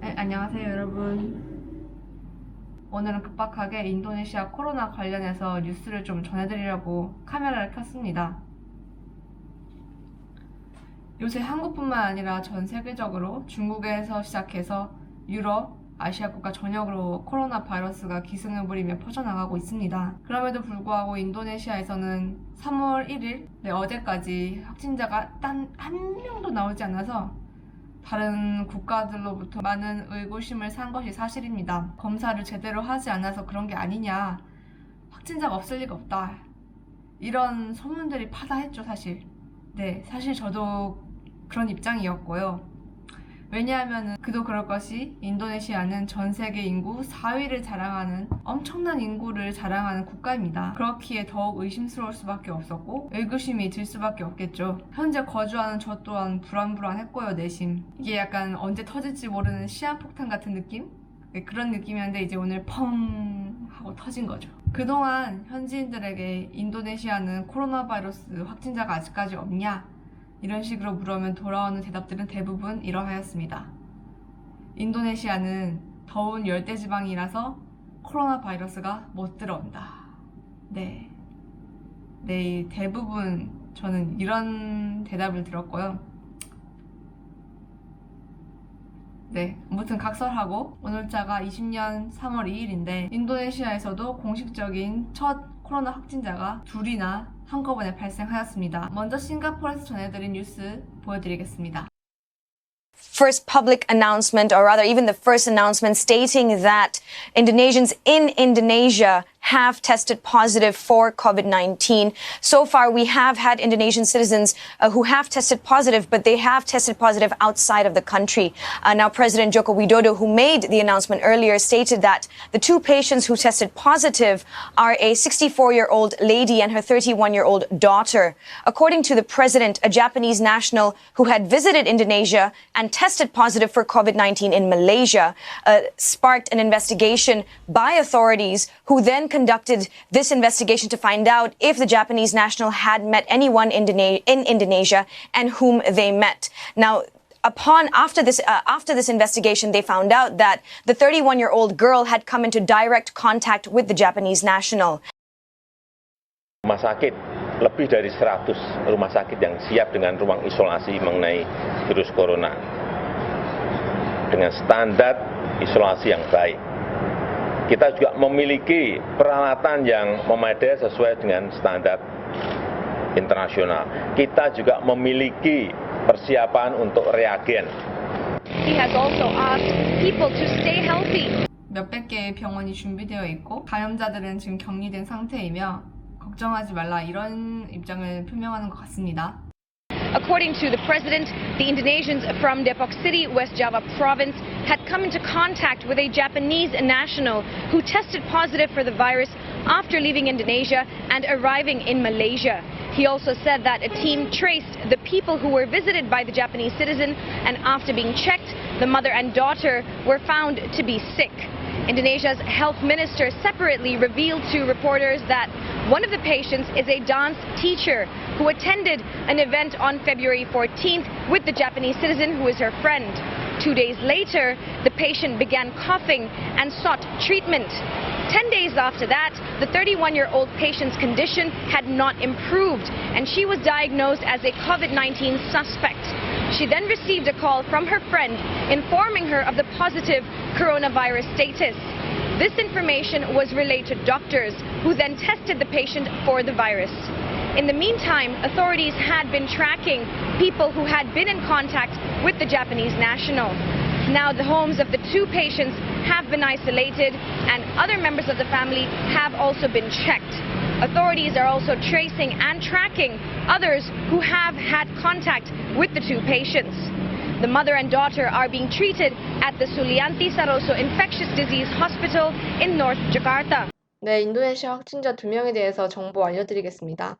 네, 안녕하세요 여러분. 오늘은 급박하게 인도네시아 코로나 관련해서 뉴스를 좀 전해드리려고 카메라를 켰습니다. 요새 한국뿐만 아니라 전 세계적으로 중국에서 시작해서 유럽, 아시아 국가 전역으로 코로나 바이러스가 기승을 부리며 퍼져나가고 있습니다. 그럼에도 불구하고 인도네시아에서는 3월 1일, 어제까지 확진자가 단 한 명도 나오지 않아서 다른 국가들로부터 많은 의구심을 산 것이 사실입니다. 검사를 제대로 하지 않아서 그런 게 아니냐, 확진자가 없을 리가 없다, 이런 소문들이 파다했죠 사실. 네, 사실 저도 그런 입장이었고요. 왜냐하면 그도 그럴 것이 인도네시아는 전 세계 인구 4위를 자랑하는 엄청난 인구를 자랑하는 국가입니다. 그렇기에 더욱 의심스러울 수밖에 없었고 의구심이 들 수밖에 없겠죠. 현재 거주하는 저 또한 불안불안했고요. 내심 이게 약간 언제 터질지 모르는 시한폭탄 같은 느낌? 네, 그런 느낌이었는데 이제 오늘 펑 하고 터진 거죠. 그동안 현지인들에게 인도네시아는 코로나 바이러스 확진자가 아직까지 없냐, 이런 식으로 물으면 돌아오는 대답들은 대부분 이러하였습니다. 인도네시아는 더운 열대지방이라서 코로나 바이러스가 못 들어온다. 네, 대부분 저는 이런 대답을 들었고요. 네, 아무튼 각설하고 오늘자가 20년 3월 2일인데 인도네시아에서도 공식적인 첫 코로나 확진자가 둘이나 한꺼번에 발생하였습니다. 먼저 싱가포르에서 전해드린 뉴스 보여드리겠습니다. First public announcement, or rather even the first announcement stating that Indonesians in Indonesia have tested positive for COVID-19. So far, we have had Indonesian citizens who have tested positive, but they have tested positive outside of the country. Now, President Joko Widodo, who made the announcement earlier, stated that the two patients who tested positive are a 64-year-old lady and her 31-year-old daughter. According to the president, a Japanese national who had visited Indonesia and tested positive for COVID-19 in Malaysia sparked an investigation by authorities who then conducted this investigation to find out if the Japanese national had met anyone in Indonesia and whom they met. Now, after this investigation, they found out that the 31-year-old girl had come into direct contact with the Japanese national. Rumah sakit, lebih dari 100 rumah sakit yang siap dengan ruang isolasi mengenai virus corona dengan standar isolasi yang baik. Kita juga memiliki peralatan yang memadai sesuai dengan standar internasional. Kita juga memiliki persiapan untuk reagen. He has also asked people to stay healthy. 몇백 개의 병원이 준비되어 있고 감염자들은 지금 격리된 상태이며 걱정하지 말라, 이런 입장을 표명하는 것 같습니다. According to the president, the Indonesians from Depok City, West Java province, had come into contact with a Japanese national who tested positive for the virus after leaving Indonesia and arriving in Malaysia. He also said that a team traced the people who were visited by the Japanese citizen, and after being checked, the mother and daughter were found to be sick. Indonesia's health minister separately revealed to reporters that one of the patients is a dance teacher who attended an event on February 14th with the Japanese citizen who is her friend. 2 days later, the patient began coughing and sought treatment. 10 days after that, the 31-year-old patient's condition had not improved, and she was diagnosed as a COVID-19 suspect. She then received a call from her friend informing her of the positive coronavirus status. This information was relayed to doctors, who then tested the patient for the virus. In the meantime, authorities had been tracking people who had been in contact with the Japanese national. Now the homes of the two patients have been isolated, and other members of the family have also been checked. Authorities are also tracing and tracking others who have had contact with the two patients. The mother and daughter are being treated at the Sulianti Saroso Infectious Disease Hospital in North Jakarta. 네, 인도네시아 확진자 2명에 대해서 정보 알려드리겠습니다.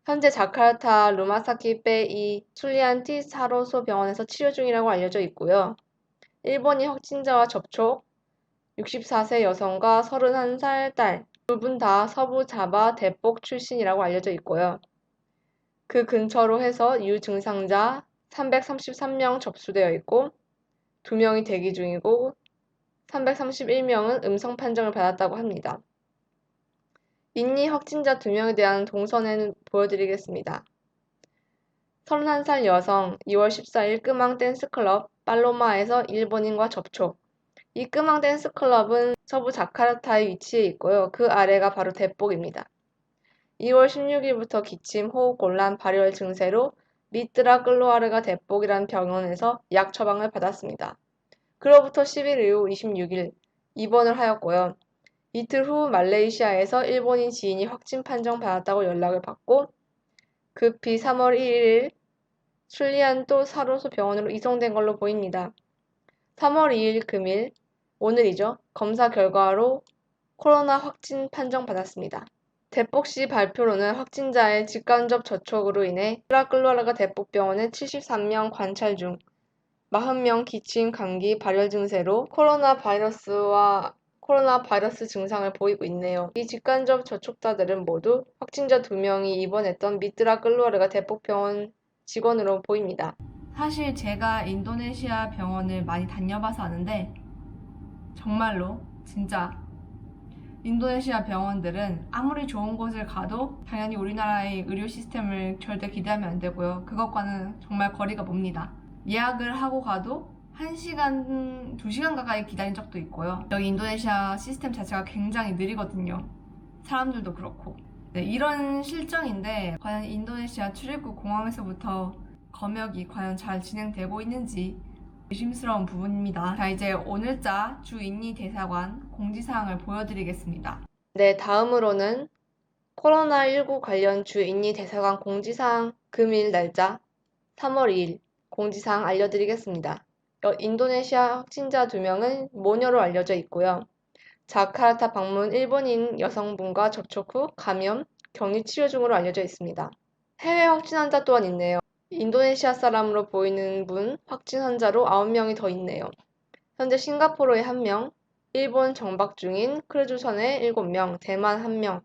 현재 자카르타 루마사키 베이 술리안티 사로소 병원에서 치료 중이라고 알려져 있고요. 일본인 확진자와 접촉, 64세 여성과 31살 딸, 두 분 다 서부 자바 대폭 출신이라고 알려져 있고요. 그 근처로 해서 유증상자 333명 접수되어 있고 2명이 대기 중이고 331명은 음성 판정을 받았다고 합니다. 인니 확진자 2명에 대한 동선을 보여드리겠습니다. 31살 여성, 2월 14일 끄망 댄스클럽 팔로마에서 일본인과 접촉. 이 끄망 댄스클럽은 서부 자카르타에 위치해 있고요. 그 아래가 바로 대폭입니다. 2월 16일부터 기침, 호흡곤란, 발열 증세로 미뜨라 끌로아르가 대폭이라는 병원에서 약 처방을 받았습니다. 그로부터 10일 이후 26일 입원을 하였고요. 이틀 후 말레이시아에서 일본인 지인이 확진 판정 받았다고 연락을 받고 급히 3월 1일 술리안도 사로소 병원으로 이송된 걸로 보입니다. 3월 2일 금일, 오늘이죠. 검사 결과로 코로나 확진 판정 받았습니다. 대폭시 발표로는 확진자의 직간접 접촉으로 인해 끌로아르가 대폭병원에 73명 관찰 중 40명 기침, 감기, 발열 증세로 코로나 바이러스 증상을 보이고 있네요. 이 직간접 접촉자들은 모두 확진자 2명이 입원했던 미뜨라 끌로아르가 대폭병원 직원으로 보입니다. 사실 제가 인도네시아 병원을 많이 다녀봐서 아는데 정말로 진짜 인도네시아 병원들은 아무리 좋은 곳을 가도 당연히 우리나라의 의료 시스템을 절대 기대하면 안 되고요. 그것과는 정말 거리가 멉니다. 예약을 하고 가도 1시간, 2시간 가까이 기다린 적도 있고요. 여기 인도네시아 시스템 자체가 굉장히 느리거든요. 사람들도 그렇고. 네, 이런 실정인데 과연 인도네시아 출입국 공항에서부터 검역이 과연 잘 진행되고 있는지 의심스러운 부분입니다. 자, 이제 오늘자 주 인니 대사관 공지사항을 보여드리겠습니다. 네, 다음으로는 코로나19 관련 주 인니 대사관 공지사항 금일 날짜 3월 2일 공지사항 알려드리겠습니다. 인도네시아 확진자 2명은 모녀로 알려져 있고요. 자카르타 방문 일본인 여성분과 접촉 후 감염, 격리 치료 중으로 알려져 있습니다. 해외 확진 환자 또한 있네요. 인도네시아 사람으로 보이는 분 확진 환자로 9명이 더 있네요. 현재 싱가포르에 1명, 일본 정박 중인 크루즈선에 7명, 대만 1명,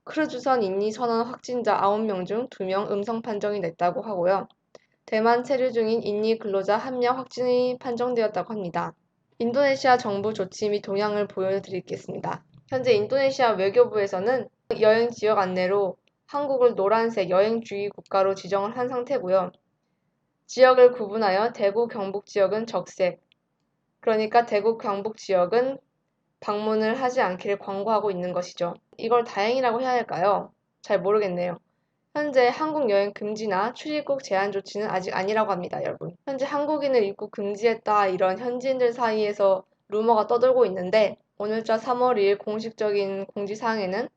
크루즈선 인니 선원 확진자 9명 중 2명 음성 판정이 냈다고 하고요. 대만 체류 중인 인니 근로자 1명 확진이 판정되었다고 합니다. 인도네시아 정부 조치 및 동향을 보여드리겠습니다. 현재 인도네시아 외교부에서는 여행 지역 안내로 한국을 노란색 여행주의 국가로 지정을 한 상태고요. 지역을 구분하여 대구 경북 지역은 적색, 그러니까 대구 경북 지역은 방문을 하지 않기를 권고하고 있는 것이죠. 이걸 다행이라고 해야 할까요? 잘 모르겠네요. 현재 한국 여행 금지나 출입국 제한 조치는 아직 아니라고 합니다, 여러분. 현재 한국인을 입국 금지했다 이런 현지인들 사이에서 루머가 떠돌고 있는데 오늘자 3월 2일 공식적인 공지사항에는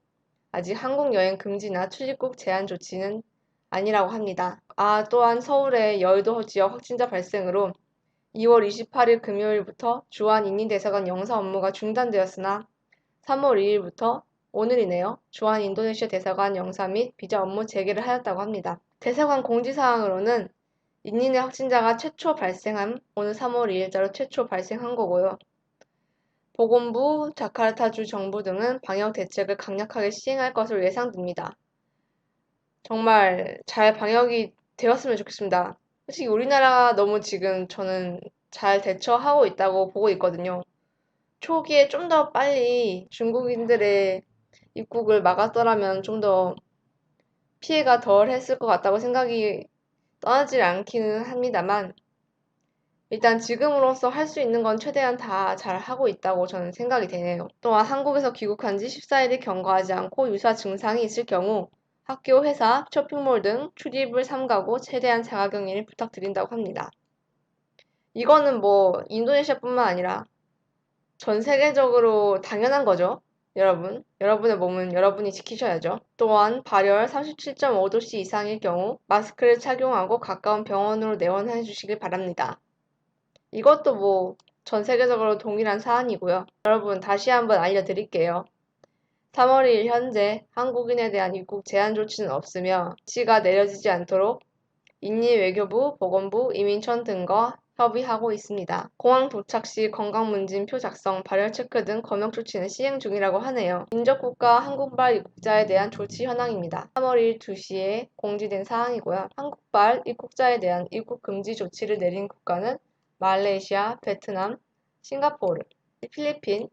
아직 한국 여행 금지나 출입국 제한 조치는 아니라고 합니다. 또한 서울의 여의도 지역 확진자 발생으로 2월 28일 금요일부터 주한 인니대사관 영사 업무가 중단되었으나 3월 2일부터 오늘이네요. 주한 인도네시아 대사관 영사 및 비자 업무 재개를 하였다고 합니다. 대사관 공지사항으로는 인니 내 확진자가 최초 발생한 오늘 3월 2일자로 최초 발생한 거고요. 보건부, 자카르타주 정부 등은 방역 대책을 강력하게 시행할 것으로 예상됩니다. 정말 잘 방역이 되었으면 좋겠습니다. 솔직히 우리나라가 너무 지금 저는 잘 대처하고 있다고 보고 있거든요. 초기에 좀 더 빨리 중국인들의 입국을 막았더라면 좀 더 피해가 덜 했을 것 같다고 생각이 떠나질 않기는 합니다만 일단 지금으로서 할 수 있는 건 최대한 다 잘 하고 있다고 저는 생각이 되네요. 또한 한국에서 귀국한 지 14일이 경과하지 않고 유사 증상이 있을 경우 학교, 회사, 쇼핑몰 등 출입을 삼가고 최대한 자가격리를 부탁드린다고 합니다. 이거는 뭐 인도네시아뿐만 아니라 전 세계적으로 당연한 거죠. 여러분의 몸은 여러분이 지키셔야죠. 또한 발열 37.5도씨 이상일 경우 마스크를 착용하고 가까운 병원으로 내원해 주시길 바랍니다. 이것도 뭐 전 세계적으로 동일한 사안이고요. 여러분 다시 한번 알려드릴게요. 3월 2일 현재 한국인에 대한 입국 제한 조치는 없으며 조치가 내려지지 않도록 인니 외교부, 보건부, 이민청 등과 협의하고 있습니다. 공항 도착 시 건강문진표 작성, 발열 체크 등 검역 조치는 시행 중이라고 하네요. 인접국가 한국발 입국자에 대한 조치 현황입니다. 3월 1일 2시에 공지된 사항이고요. 한국발 입국자에 대한 입국 금지 조치를 내린 국가는 말레이시아, 베트남, 싱가포르, 필리핀,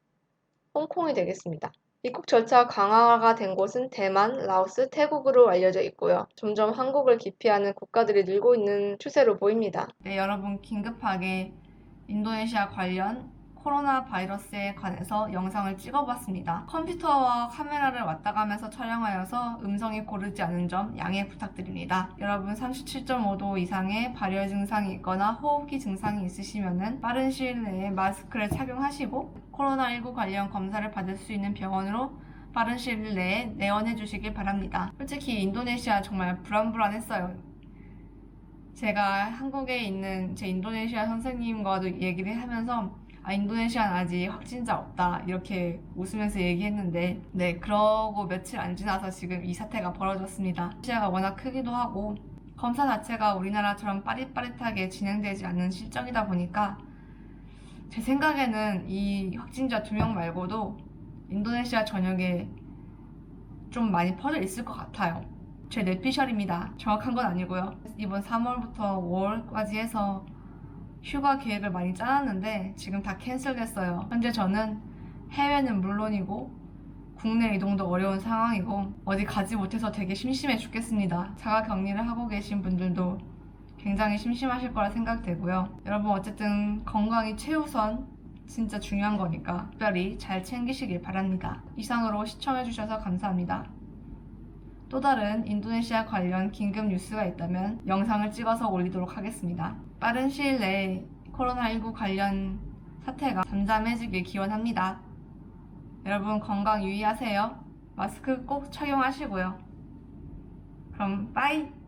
홍콩이 되겠습니다. 입국 절차 강화가 된 곳은 대만, 라오스, 태국으로 알려져 있고요. 점점 한국을 기피하는 국가들이 늘고 있는 추세로 보입니다. 네, 여러분 긴급하게 인도네시아 관련 코로나 바이러스에 관해서 영상을 찍어봤습니다. 컴퓨터와 카메라를 왔다 가면서 촬영하여서 음성이 고르지 않은 점 양해 부탁드립니다. 여러분 37.5도 이상의 발열 증상이 있거나 호흡기 증상이 있으시면 빠른 시일 내에 마스크를 착용하시고 코로나19 관련 검사를 받을 수 있는 병원으로 빠른 시일 내에 내원해 주시길 바랍니다. 솔직히 인도네시아 정말 불안했어요. 제가 한국에 있는 제 인도네시아 선생님과도 얘기를 하면서 인도네시아는 아직 확진자 없다 이렇게 웃으면서 얘기했는데 네, 그러고 며칠 안 지나서 지금 이 사태가 벌어졌습니다. 인도네시아가 워낙 크기도 하고 검사 자체가 우리나라처럼 빠릿빠릿하게 진행되지 않는 실정이다 보니까 제 생각에는 이 확진자 2명 말고도 인도네시아 전역에 좀 많이 퍼져 있을 것 같아요. 제 뇌피셜입니다. 정확한 건 아니고요. 이번 3월부터 5월까지 해서 휴가 계획을 많이 짜놨는데 지금 다 캔슬됐어요. 현재 저는 해외는 물론이고 국내 이동도 어려운 상황이고 어디 가지 못해서 되게 심심해 죽겠습니다. 자가 격리를 하고 계신 분들도 굉장히 심심하실 거라 생각되고요. 여러분 어쨌든 건강이 최우선, 진짜 중요한 거니까 특별히 잘 챙기시길 바랍니다. 이상으로 시청해주셔서 감사합니다. 또 다른 인도네시아 관련 긴급 뉴스가 있다면 영상을 찍어서 올리도록 하겠습니다. 빠른 시일 내에 코로나19 관련 사태가 잠잠해지길 기원합니다. 여러분 건강 유의하세요. 마스크 꼭 착용하시고요. 그럼 빠이!